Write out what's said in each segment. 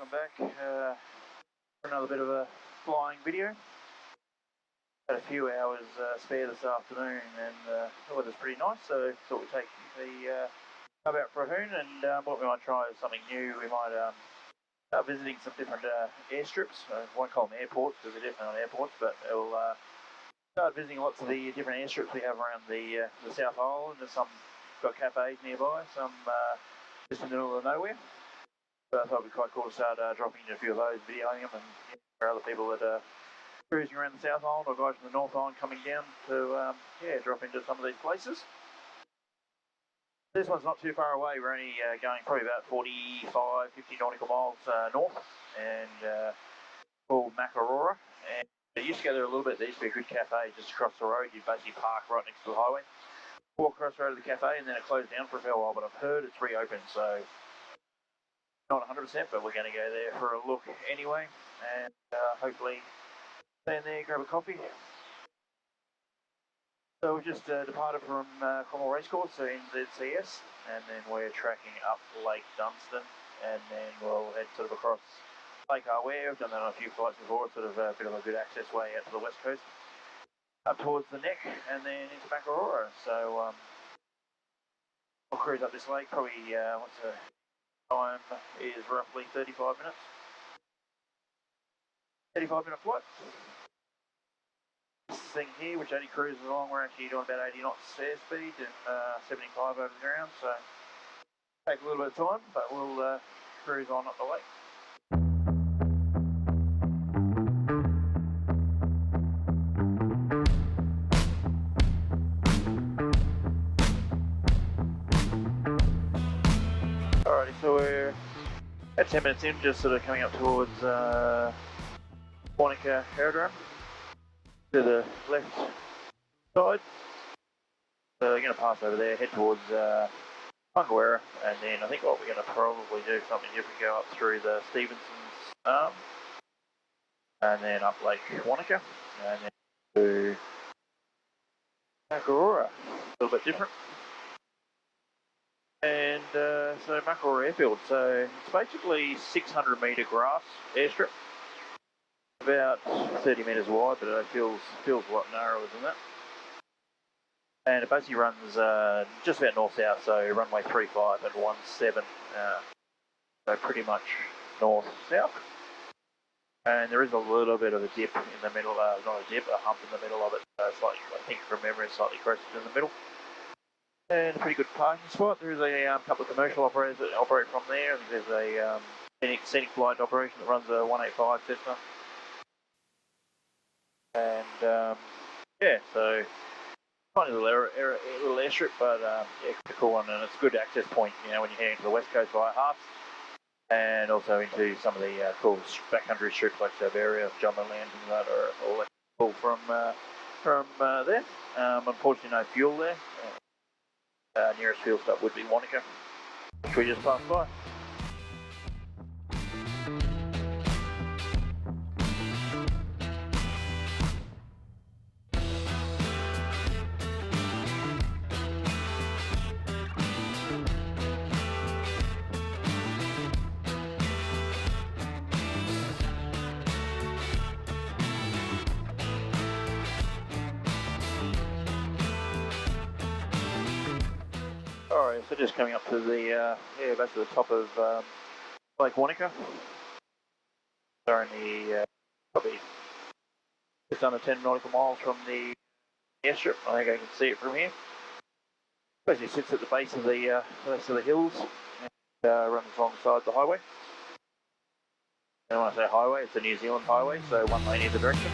welcome back for another bit of a flying video. Had a few hours spare this afternoon and the weather's pretty nice, so thought we'd take the hub out for a hoon, and what we might try is something new. We might start visiting some different airstrips. I won't call them airports because they're definitely not airports, but we'll start visiting lots of the different airstrips we have around the South Island. There's some got cafes nearby, some just in the middle of nowhere. But I thought it'd be quite cool to start dropping into a few of those, videoing them, and for other people that are cruising around the South Island or guys from the North Island coming down to drop into some of these places. This one's not too far away. We're only going probably about 45, 50 nautical miles north, and called Makarora. And I used to go there a little bit. There used to be a good cafe just across the road. You'd basically park right next to the highway, walk across the road to the cafe, and then it closed down for a fair while. But I've heard it's reopened, so not 100%, but we're going to go there for a look anyway, and hopefully stay in there, grab a coffee. So we just departed from Cromwell Racecourse, so NZCS, and then we're tracking up Lake Dunstan, and then we'll head sort of across Lake Arware. We've done that on a few flights before. It's sort of a bit of a good access way out to the west coast, up towards the neck, and then into Makarora. So we'll cruise up this lake, probably, what's the time is roughly 35 minutes. 35-minute flight. This thing here, which only cruises along, we're actually doing about 80 knots airspeed and 75 over the ground, so take a little bit of time, but we'll cruise on up the lake. Alrighty, so we're at 10 minutes in, just sort of coming up towards Wanaka Aerodrome to the left side. So we're going to pass over there, head towards Makarora, and then I think what we're going to probably do something different, go up through the Stevenson's Arm, and then up Lake Wanaka, and then to Makarora, a little bit different. And so Makarora Airfield, so it's basically 600 metre grass airstrip, about 30 metres wide, but it feels a lot narrower than that. And it basically runs just about north-south, so runway 35 and 17, so pretty much north-south. And there is a little bit of a dip in the middle, not a dip, a hump in the middle of it, slightly, I think from memory, slightly crested in the middle. And a pretty good parking spot. There is a couple of commercial operators that operate from there. I think there's a scenic flight operation that runs a 185 Cessna. And yeah, so kind of a little airstrip, but yeah, it's a cool one, and it's a good access point, you know, when you're heading to the west coast via Hearts, and also into some of the cool backcountry strips like Bavaria, Jumbo Land, and that are all cool from there. Unfortunately, no fuel there. Nearest fuel stop would be Wanaka, which we just passed by. Alright, so just coming up to the back to the top of Lake Wanaka. We're only probably just under 10 nautical miles from the airstrip. I think I can see it from here. Basically sits at the base of the hills and runs alongside the highway. And when I say highway, it's a New Zealand highway, so one lane either direction.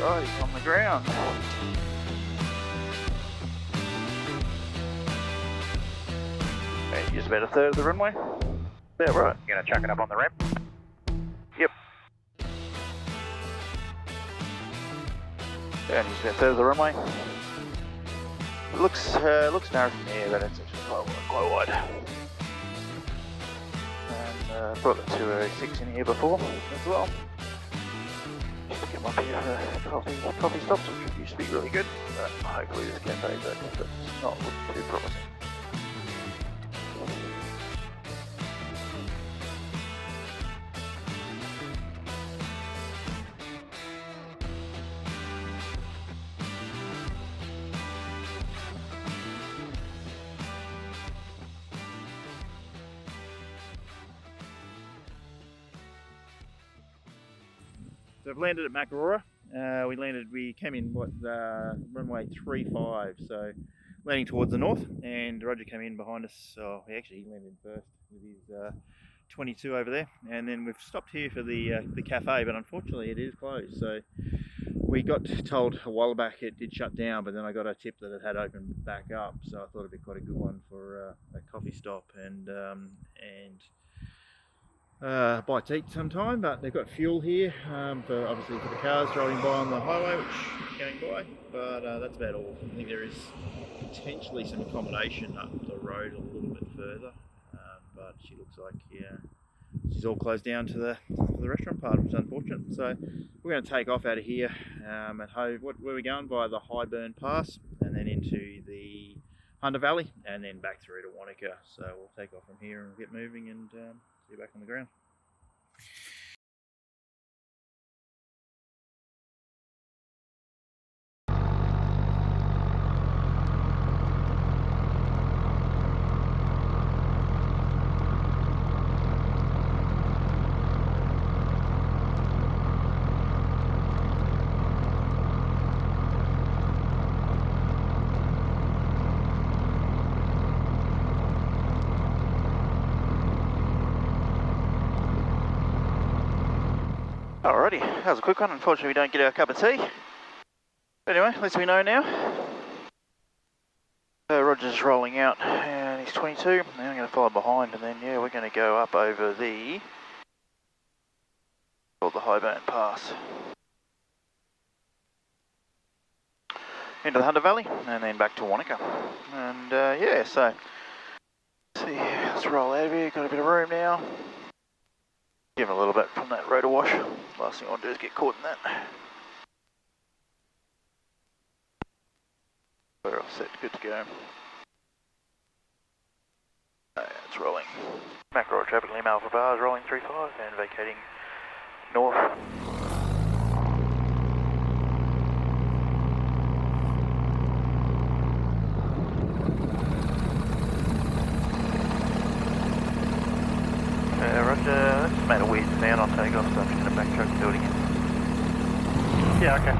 Alright, on the ground. And just about a third of the runway. About right. You gonna chuck it up on the ramp? Yep. And just about a third of the runway. It looks narrow from here, but it's actually quite wide. And brought the 206 in here before as well. Just come up here for coffee stops, which used to be really good. But hopefully this cafe is open, but it's not looking too promising. So I've landed at Makarora. We came in runway 35, so landing towards the north, and Roger came in behind us. So he landed first with his 22 over there, and then we've stopped here for the cafe, but unfortunately it is closed. So we got told a while back it did shut down, but then I got a tip that it had opened back up. So I thought it'd be quite a good one for a coffee stop and bite to eat sometime. But they've got fuel here obviously for the cars driving by on the highway, which is going by, but that's about all. I think there is potentially some accommodation up the road a little bit further, but she looks like she's all closed down to the restaurant part, which is unfortunate. So we're going to take off out of here at Hove. Where are we going? Via the Highburn Pass and then into the Hunter Valley and then back through to Wanaka. So we'll take off from here and get moving and see you back on the ground. Alrighty, that was a quick one. Unfortunately we don't get our cup of tea. But anyway, at least we know now. Roger's rolling out and he's 22, and I'm going to follow behind, and then yeah, we're going to go up over called the Highburn Pass. Into the Hunter Valley and then back to Wanaka. And yeah, so let's see, let's roll out of here, got a bit of room now. Give him a little bit from that rotor wash. Last thing I want to do is get caught in that. We're all set, good to go. It's rolling. Makarora traffic Lima Alpha Bar is rolling 35 and vacating north. Roger, that's made a weird sound on takeoff, so I'm just going to backtrack and do it again. Yeah, okay.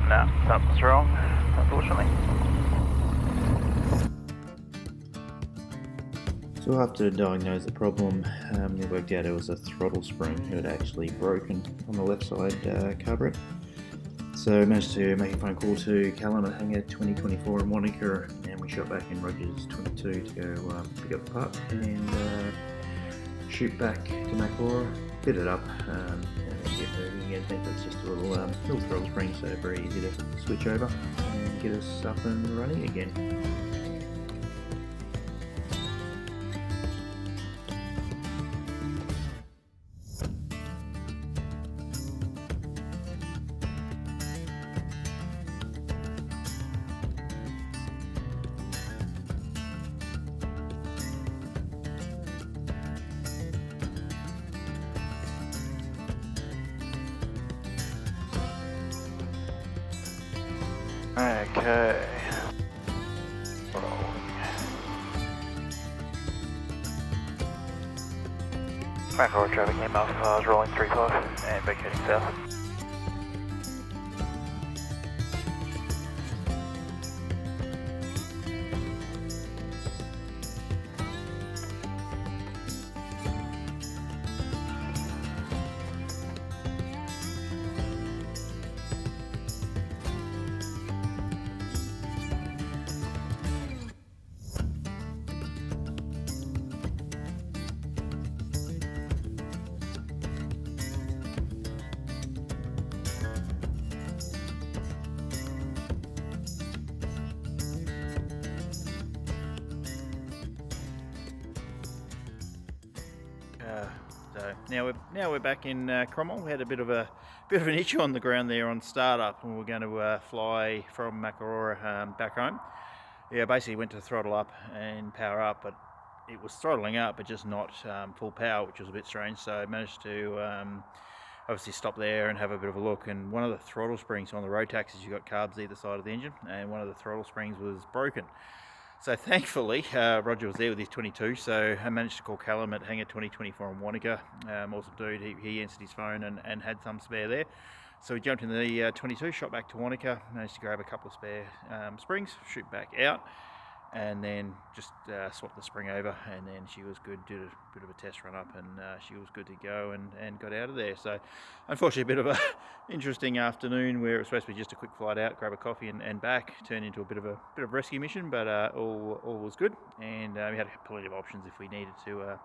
No, something's wrong, unfortunately. So after diagnosing the problem, we worked out it was a throttle spring that had actually broken on the left side carburet. So I managed to make a phone call to Callum at Hangar 2024 in Wanaka, and we shot back in Rogers 22 to go pick up the part and shoot back to Makarora, fit it up, and get moving again. I think that's just a little throttle spring, so very easy to switch over and get us up and running again. Okay. Makarora traffic near Makarora rolling 35 and back heading south. So now we're back in Cromwell. We had a bit of an issue on the ground there on startup, and we're going to fly from Makarora back home. Yeah, basically went to throttle up and power up, but it was throttling up, but just not full power, which was a bit strange. So I managed to obviously stop there and have a bit of a look. And one of the throttle springs on the road taxis, you've got carbs either side of the engine, and one of the throttle springs was broken. So thankfully, Roger was there with his 22, so I managed to call Callum at Hangar 2024 in Wanaka. Awesome dude, he answered his phone and had some spare there. So we jumped in the 22, shot back to Wanaka, managed to grab a couple of spare springs, shoot back out, and then just swapped the spring over, and then she was good, did a bit of a test run up, and she was good to go and got out of there. So unfortunately a bit of a interesting afternoon where it was supposed to be just a quick flight out, grab a coffee and back, turned into a bit of rescue mission, but all was good, and we had plenty of options if we needed to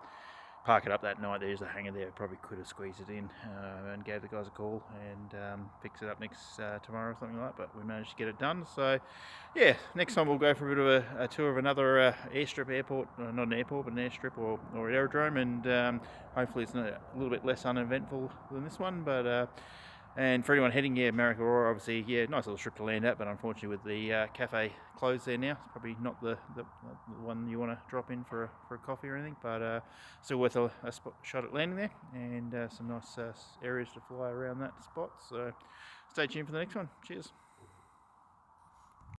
park it up that night. There's a hangar there, probably could have squeezed it in and gave the guys a call and fix it up next tomorrow or something like that, but we managed to get it done. So yeah, next time we'll go for a bit of a tour of another airstrip airport, not an airport but an airstrip or aerodrome, and hopefully it's a little bit less uneventful than this one, but and for anyone heading Makarora, obviously, nice little strip to land at, but unfortunately with the cafe closed there now, it's probably not the one you want to drop in for a coffee or anything, but still worth a shot at landing there, and some nice areas to fly around that spot. So stay tuned for the next one. Cheers.